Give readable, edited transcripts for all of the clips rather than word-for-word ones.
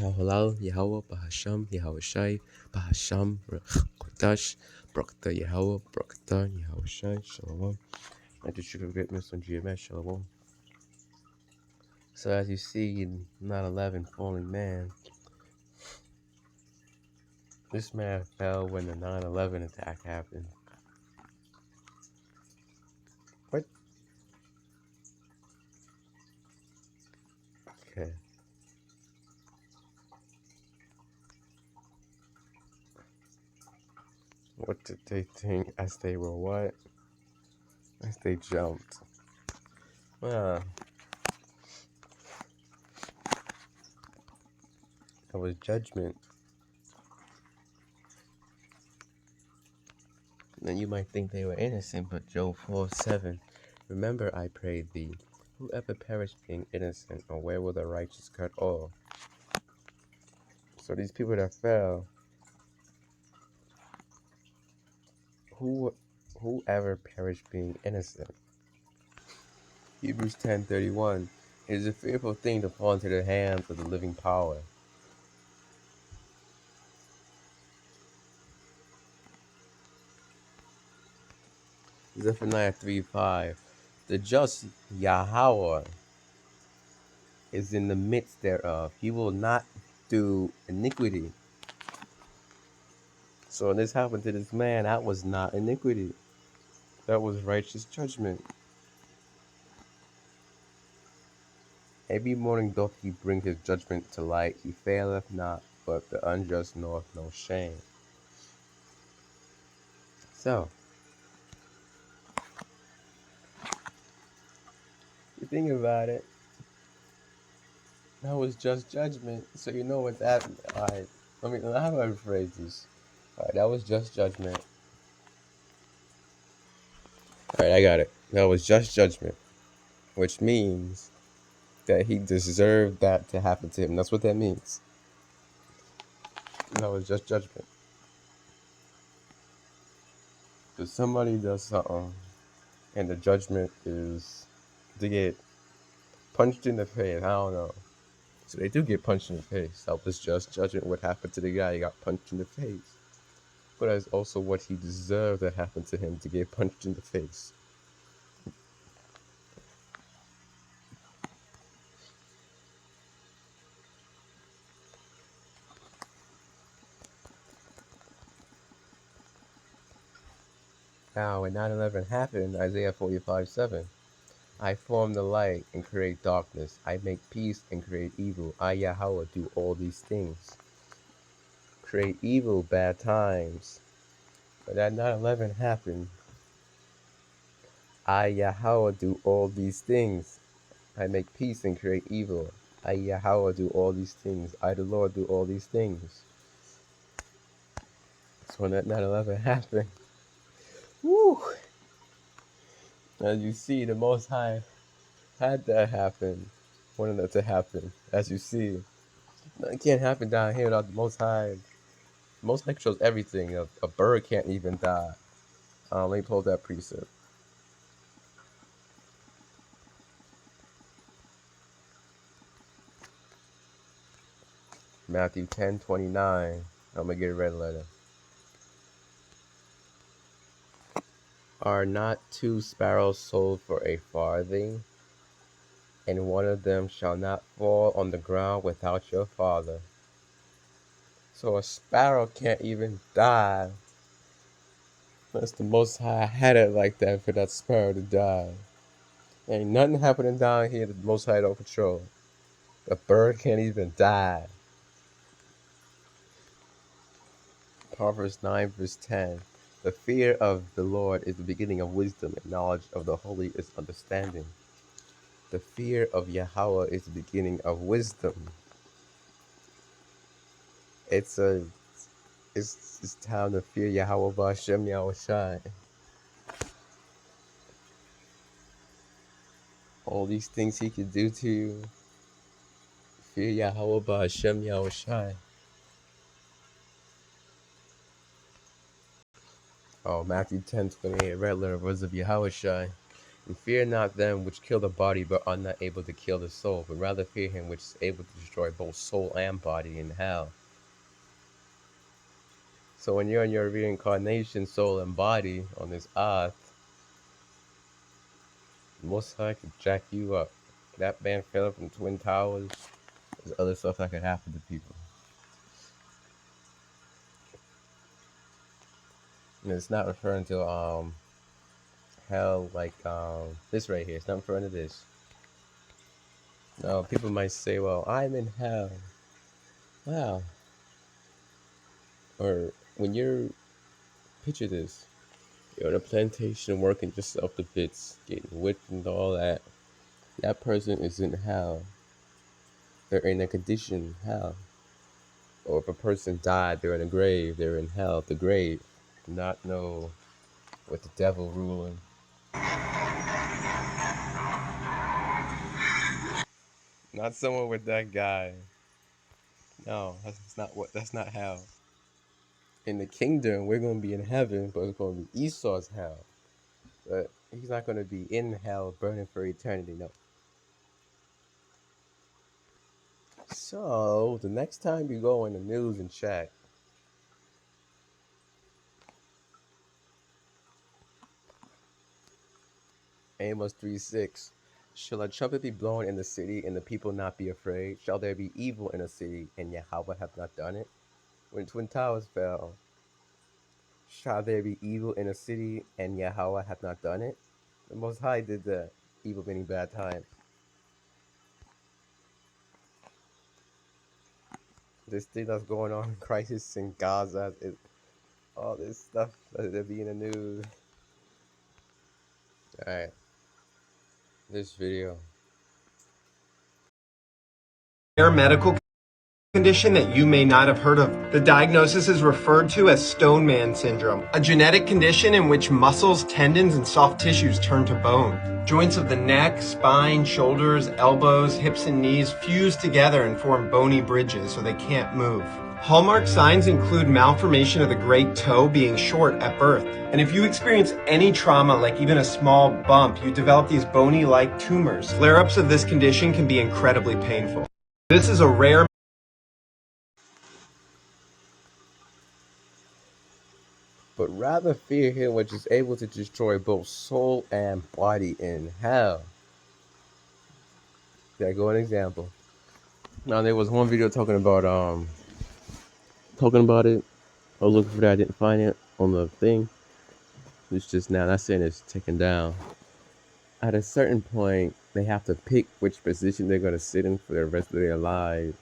Halal, Yahawah, Bahasham, Yahawashi, Bahasham, Kodash, Brakta Yahawah, Brakta Yahawashi, Shalom. I just should have written this on GMS, Shalom. So as you see in 9/11 Falling Man, this man fell when the 9/11 attack happened. What? Okay. What did they think as they were what? As they jumped. Well, that was judgment. And you might think they were innocent, but Job 4:7. Remember, I pray thee, whoever perished being innocent, or where will the righteous cut off? So these people that fell, whoever perished being innocent. Hebrews 10:31. It is a fearful thing to fall into the hands of the living power. Zephaniah 3:5. The just Yahawah is in the midst thereof. He will not do iniquity. So when this happened to this man, that was not iniquity. That was righteous judgment. Every morning doth he bring his judgment to light. He faileth not, but the unjust knoweth no shame. So, you think about it, that was just judgment. So you know what that, alright, how do I rephrase this? Alright, that was just judgment. Alright, I got it. That was just judgment, which means that he deserved that to happen to him. That's what that means. That was just judgment. If somebody does something and the judgment is to get punched in the face, I don't know. So they do get punched in the face. That was just judgment. What happened to the guy? He got punched in the face. But that's also what he deserved that happened to him, to get punched in the face. Now, when 9/11 happened, Isaiah 45:7. I form the light and create darkness. I make peace and create evil. I, Yahawah, do all these things. Create evil, bad times. But that 9/11 happened. I, Yahawah, do all these things. I make peace and create evil. I, Yahawah, do all these things. I, the Lord, do all these things. So when that 9/11 happened, woo! As you see, the Most High had that happen. Wanted that to happen. As you see, it can't happen down here without the Most High. The Most High controls everything. A bird can't even die. Let me pull that precept. Matthew 10:29. I'm going to get a red letter. Are not two sparrows sold for a farthing? And one of them shall not fall on the ground without your Father. So a sparrow can't even die. That's the Most High had it like that for that sparrow to die. Ain't nothing happening down here that the Most High don't control. A bird can't even die. Proverbs 9:10. The fear of the Lord is the beginning of wisdom, and knowledge of the holy is understanding. The fear of Yahawah is the beginning of wisdom. It's time to fear Yahawah, Bahasham, Yahawashi. All these things he could do to you. Fear Yahawah, Bahasham, Yahawashi. Oh, Matthew 10:28, red letter, words of Yahawashi. And fear not them which kill the body, but are not able to kill the soul, but rather fear him which is able to destroy both soul and body in hell. So when you're in your reincarnation, soul and body on this earth, the Most High could jack you up. That man fell from Twin Towers. There's other stuff that could happen to people. And it's not referring to hell like this right here. It's not referring to this. No, people might say, well, I'm in hell. Wow. Or when you're, picture this. You're on a plantation working yourself to bits, getting whipped and all that. That person is in hell. They're in a condition, hell. Or if a person died, they're in a grave, they're in hell, the grave. Not know with the devil ruling. Not someone with that guy. No, that's not hell. In the kingdom, we're gonna be in heaven, but it's gonna be Esau's hell. But he's not gonna be in hell burning for eternity, no. So the next time you go in the news and check, Amos 3:6. Shall a trumpet be blown in the city, and the people not be afraid? Shall there be evil in a city, and Yahawah have not done it? When Twin Towers fell, shall there be evil in a city, and Yahawah have not done it? The Most High did that. Evil meaning bad time. This thing that's going on, crisis in Gaza, all this stuff that be in the news. Alright, this video. Medical condition that you may not have heard of. The diagnosis is referred to as Stone Man syndrome, a genetic condition in which muscles, tendons, and soft tissues turn to bone. Joints of the neck, spine, shoulders, elbows, hips, and knees fuse together and form bony bridges so they can't move. Hallmark signs include malformation of the great toe being short at birth. And if you experience any trauma, like even a small bump, you develop these bony-like tumors. Flare-ups of this condition can be incredibly painful. This is a rare. But rather fear him which is able to destroy both soul and body in hell. There go an example. Now there was one video talking about it. I was looking for that, I didn't find it on the thing. It's just now, not saying it's taken down. At a certain point, they have to pick which position they're gonna sit in for the rest of their lives,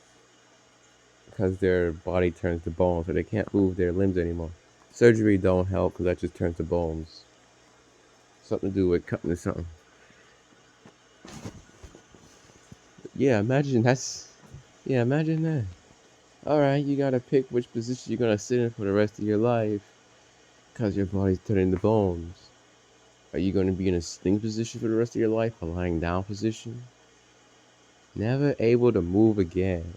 because their body turns to bone, so they can't move their limbs anymore. Surgery don't help because that just turns to bones. Something to do with cutting or something. Yeah, imagine that. Alright, you gotta pick which position you're gonna sit in for the rest of your life because your body's turning to bones. Are you gonna be in a sitting position for the rest of your life? A lying down position? Never able to move again.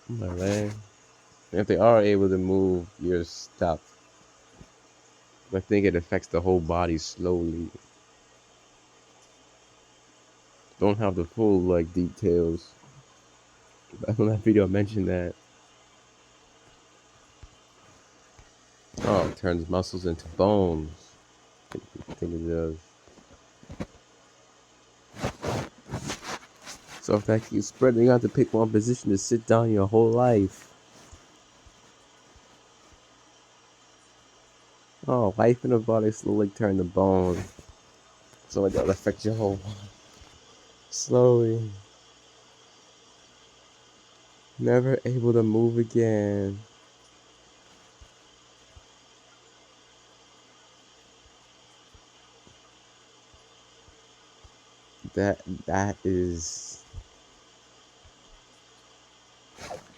My man. If they are able to move, you're stuck. I think it affects the whole body slowly. Don't have the full details. Back on that video I mentioned that. Oh, it turns muscles into bones. I think it does. So if that keeps spreading, you have to pick one position to sit down your whole life. Oh, life in the body slowly turn to bone. So it does affect your whole body. Slowly. Never able to move again. That is.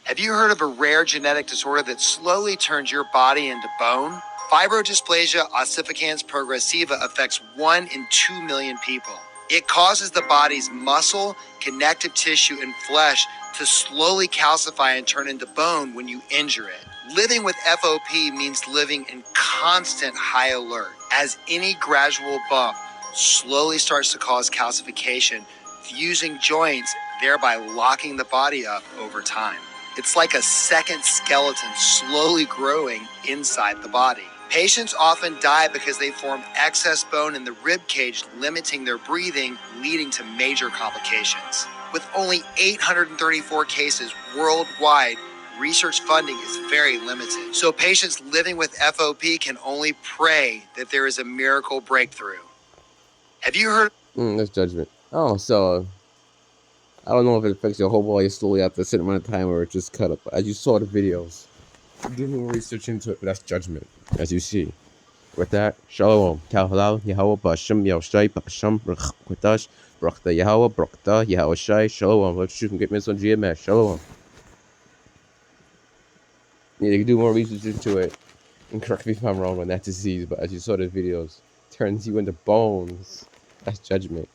Have you heard of a rare genetic disorder that slowly turns your body into bone? Fibrodysplasia ossificans progressiva affects 1 in 2 million people. It causes the body's muscle, connective tissue, and flesh to slowly calcify and turn into bone when you injure it. Living with FOP means living in constant high alert, as any gradual bump slowly starts to cause calcification, fusing joints, thereby locking the body up over time. It's like a second skeleton slowly growing inside the body. Patients often die because they form excess bone in the rib cage, limiting their breathing, leading to major complications. With only 834 cases worldwide, research funding is very limited. So patients living with FOP can only pray that there is a miracle breakthrough. Have you heard? That's judgment. Oh, so I don't know if it affects your whole body slowly after a certain amount of time or it just cut up. As you saw the videos, do more research into it, but that's judgment, as you see. With that, Shalom. Kal halal, Yahawah, Bahasham, Yahawashi, Bahasham, Kwatash, Brakta Yahawah, Brakta, Yahawashi, Shalom. Let's shoot and get Miss on GMS. Shalom. Yeah, you can do more research into it. And correct me if I'm wrong on that disease, but as you saw the videos, turns you into bones. That's judgment.